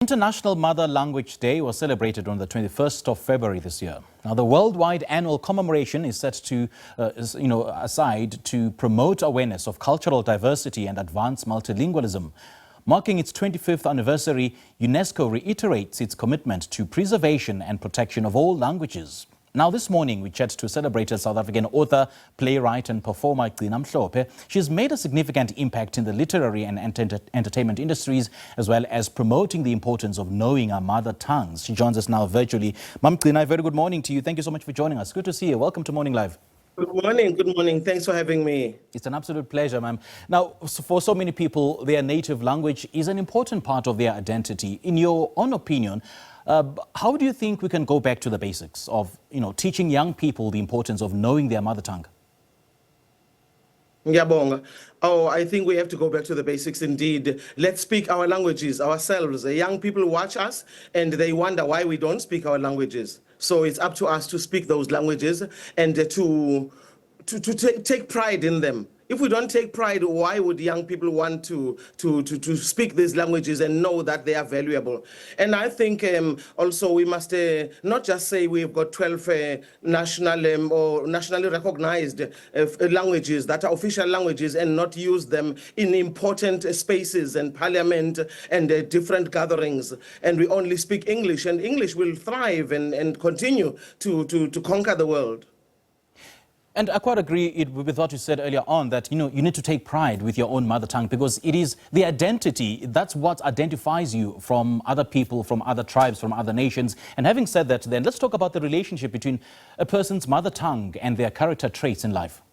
International Mother Language Day was celebrated on the 21st of February this year. Now, the worldwide annual commemoration is set to, aside to promote awareness of cultural diversity and advance multilingualism. Marking its 25th anniversary, UNESCO reiterates its commitment to preservation and protection of all languages. Now, this morning, we chat to celebrated South African author, playwright and performer Gcina Mhlophe. She has made a significant impact in the literary and entertainment industries, as well as promoting the importance of knowing our mother tongues. She joins us now virtually. Ma'am Gcina, a very good morning to you. Thank you so much for joining us. Good to see you. Welcome to Morning Live. Good morning. Good morning. Thanks for having me. It's an absolute pleasure, ma'am. Now, for so many people, their native language is an important part of their identity. In your own opinion, how do you think we can go back to the basics of, teaching young people the importance of knowing their mother tongue? Ngiyabonga. Oh, I think we have to go back to the basics indeed. Let's speak our languages ourselves. Young people watch us and they wonder why we don't speak our languages. So it's up to us to speak those languages and to take pride in them. If we don't take pride, why would young people want to speak these languages and know that they are valuable? And I think also we must not just say we've got 12 national or nationally recognized languages that are official languages and not use them in important spaces and parliament and different gatherings. And we only speak English, and English will thrive and continue to conquer the world. And I quite agree with what you said earlier on, that you need to take pride with your own mother tongue, because it is the identity, that's what identifies you from other people, from other tribes, from other nations. And having said that, then let's talk about the relationship between a person's mother tongue and their character traits in life.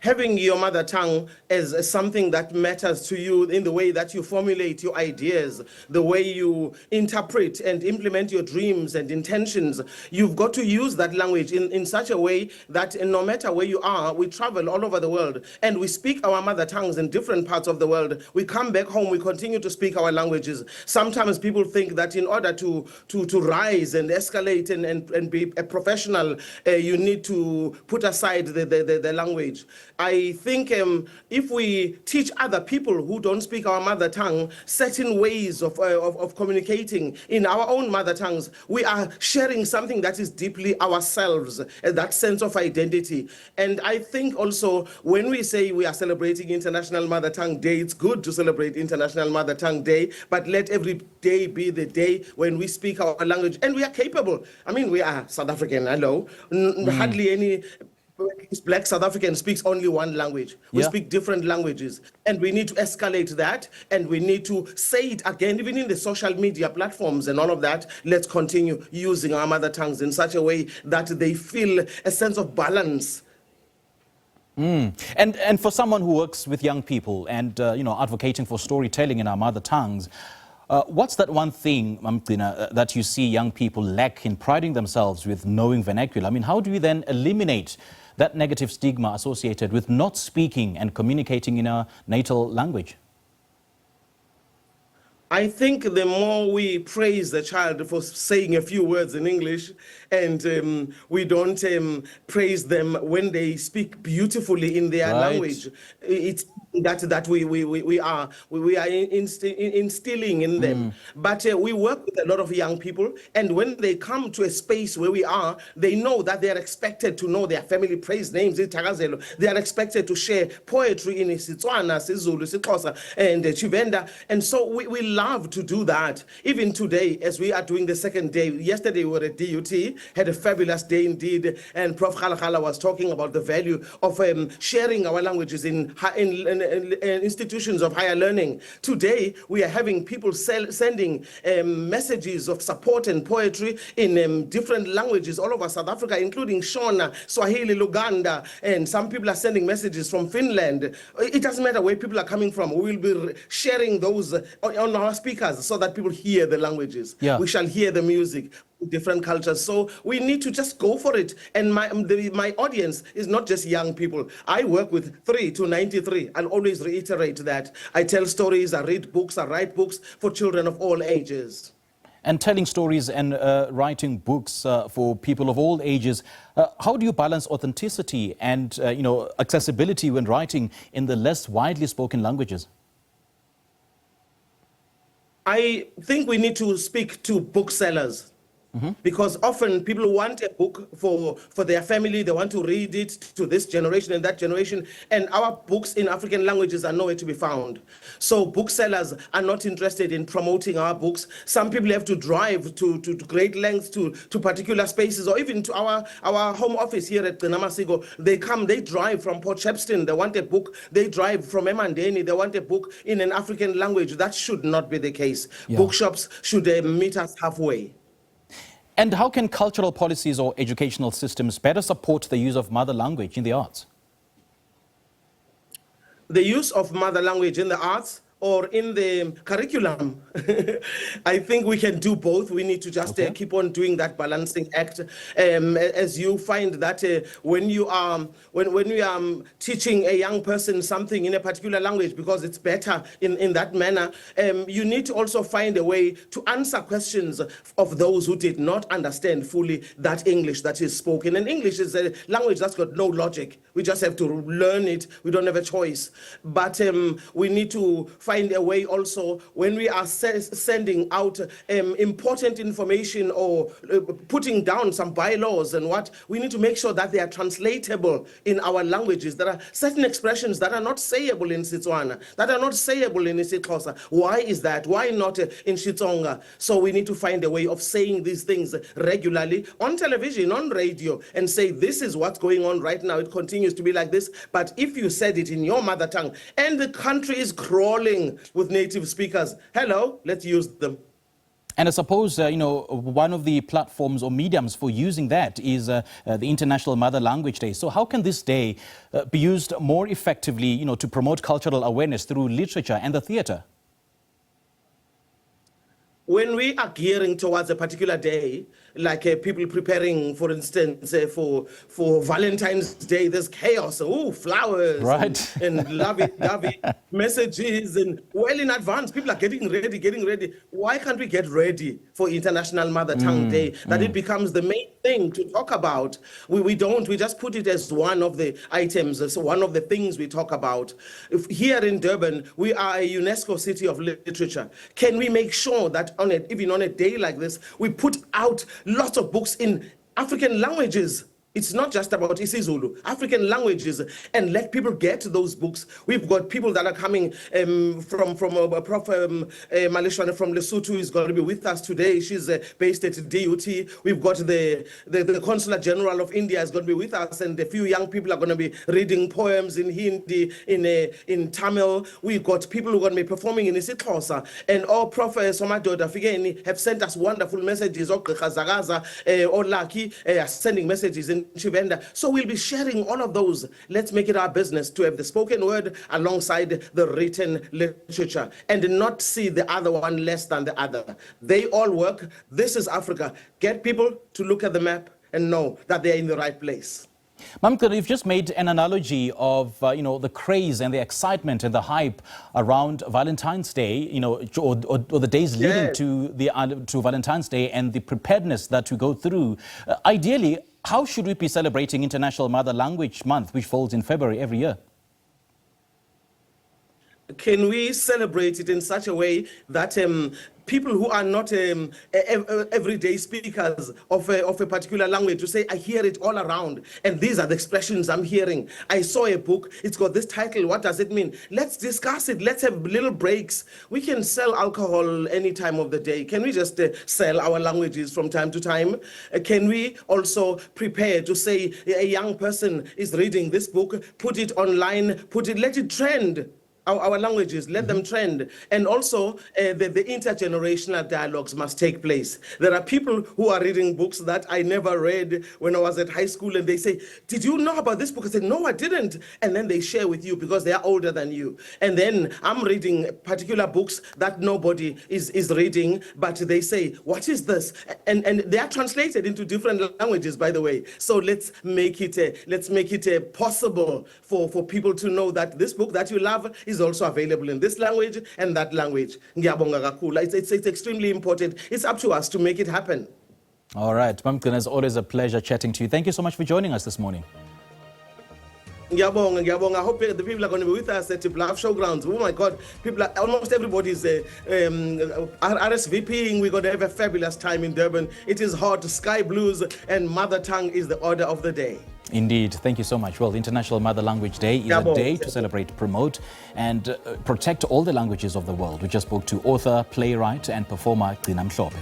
Having your mother tongue as something that matters to you in the way that you formulate your ideas, the way you interpret and implement your dreams and intentions, you've got to use that language in such a way that no matter where you are, we travel all over the world and we speak our mother tongues in different parts of the world. We come back home, we continue to speak our languages. Sometimes people think that in order to rise and escalate and be a professional, you need to put aside the language. I think if we teach other people who don't speak our mother tongue certain ways of communicating in our own mother tongues, we are sharing something that is deeply ourselves, that sense of identity. And I think also when we say we are celebrating International Mother Tongue Day, it's good to celebrate International Mother Tongue Day, but let every day be the day when we speak our language. And we are capable. I mean, we are South African, hello. Hardly any Black South African speaks only one language. We speak different languages, and we need to escalate that, and we need to say it again, even in the social media platforms and all of that. Let's continue using our mother tongues in such a way that they feel a sense of balance. And for someone who works with young people and advocating for storytelling in our mother tongues, what's that one thing, Gcina, that you see young people lack in priding themselves with knowing vernacular? I mean, how do we then eliminate that negative stigma associated with not speaking and communicating in our natal language? I think the more we praise the child for saying a few words in English, and we don't praise them when they speak beautifully in their language, it's that we are instilling in them. But we work with a lot of young people, and when they come to a space where we are, they know that they are expected to know their family praise names. They are expected to share poetry in Setswana, Sizulu, Sixhosa, and Chivenda, and so we love to do that. Even today, as we are doing the second day, yesterday we were at DUT, had a fabulous day indeed, and Prof. Khala was talking about the value of sharing our languages in institutions of higher learning. Today, we are having people sending messages of support and poetry in different languages all over South Africa, including Shona, Swahili, Luganda, and some people are sending messages from Finland. It doesn't matter where people are coming from. We will be sharing those on our speakers so that people hear the languages. We shall hear the music, different cultures. So we need to just go for it. And my audience is not just young people. I work with 3 to 93. I'll always reiterate that. I tell stories, I read books, I write books for children of all ages. And telling stories and writing books for people of all ages, how do you balance authenticity and accessibility when writing in the less widely spoken languages? I think we need to speak to booksellers. Because often people want a book for their family, they want to read it to this generation and that generation, and our books in African languages are nowhere to be found. So booksellers are not interested in promoting our books. Some people have to drive to great lengths to particular spaces, or even to our home office here at Gcina Mhlophe. They drive from Port Shepstone, they want a book. They drive from Emandeni, they want a book in an African language. That should not be the case. Yeah. Bookshops should meet us halfway. And how can cultural policies or educational systems better support the use of mother language in the arts? The use of mother language in the arts or in the curriculum. I think we can do both. We need to just keep on doing that balancing act. As you find that when you are teaching a young person something in a particular language because it's better in that manner, you need to also find a way to answer questions of those who did not understand fully that English that is spoken. And English is a language that's got no logic. We just have to learn it. We don't have a choice. But we need to find a way also when we are sending out important information or putting down some bylaws and what, we need to make sure that they are translatable in our languages. There are certain expressions that are not sayable in Setswana, that are not sayable in isiXhosa. Why is that? Why not in Xitsonga? So we need to find a way of saying these things regularly on television, on radio, and say this is what's going on right now. It continues to be like this. But if you said it in your mother tongue and the country is crawling with native speakers, hello, let's use them. And I suppose, one of the platforms or mediums for using that is the International Mother Language Day. So how can this day be used more effectively, to promote cultural awareness through literature and the theatre? When we are gearing towards a particular day, like people preparing, for instance, for Valentine's Day, there's chaos, flowers, right, and lovey-dovey messages, and well in advance, people are getting ready. Why can't we get ready for International Mother Tongue Day, that it becomes the main thing to talk about? We don't, we just put it as one of the items, as one of the things we talk about. Here in Durban, we are a UNESCO City of Literature. Can we make sure that even on a day like this, we put out lots of books in African languages? It's not just about isiZulu, African languages, and let people get those books. We've got people that are coming from Prof. Maleshwane from Lesotho is going to be with us today. She's based at DUT. We've got the Consular General of India is going to be with us, and a few young people are going to be reading poems in Hindi, in Tamil. We've got people who are going to be performing in isiXhosa, and all Prof. Somadoda Figeni have sent us wonderful messages. Or Lucky sending messages in Chivenda. So we'll be sharing all of those. Let's make it our business to have the spoken word alongside the written literature and not see the other one less than the other. They all work. This is Africa. Get people to look at the map and know that they're in the right place. Mamka, you've just made an analogy of, the craze and the excitement and the hype around Valentine's Day, or the days leading to Valentine's Day and the preparedness that we go through. Ideally, how should we be celebrating International Mother Language Month, which falls in February every year? Can we celebrate it in such a way that people who are not everyday speakers of a particular language to say, I hear it all around, and these are the expressions I'm hearing. I saw a book, it's got this title, what does it mean? Let's discuss it, let's have little breaks. We can sell alcohol any time of the day. Can we just sell our languages from time to time? Can we also prepare to say a young person is reading this book, put it online, let it trend. Our languages, let them trend. And also, the intergenerational dialogues must take place. There are people who are reading books that I never read when I was at high school, and they say, did you know about this book? I said, no, I didn't. And then they share with you because they are older than you. And then I'm reading particular books that nobody is reading, but they say, what is this? And they are translated into different languages, by the way. So let's make it possible for people to know that this book that you love is also available in this language and that language. It's extremely important. It's up to us to make it happen. All right, Mamka, it's always a pleasure chatting to you. Thank you so much for joining us this morning. Ngiyabonga, ngiyabonga. I hope the people are going to be with us at the Bluff Showgrounds. Oh my God, almost everybody is RSVPing. We're going to have a fabulous time in Durban. It is hot, sky blues, and mother tongue is the order of the day. Indeed. Thank you so much. Well, International Mother Language Day is a day to celebrate, promote, and protect all the languages of the world. We just spoke to author, playwright, and performer Gcina Mhlophe.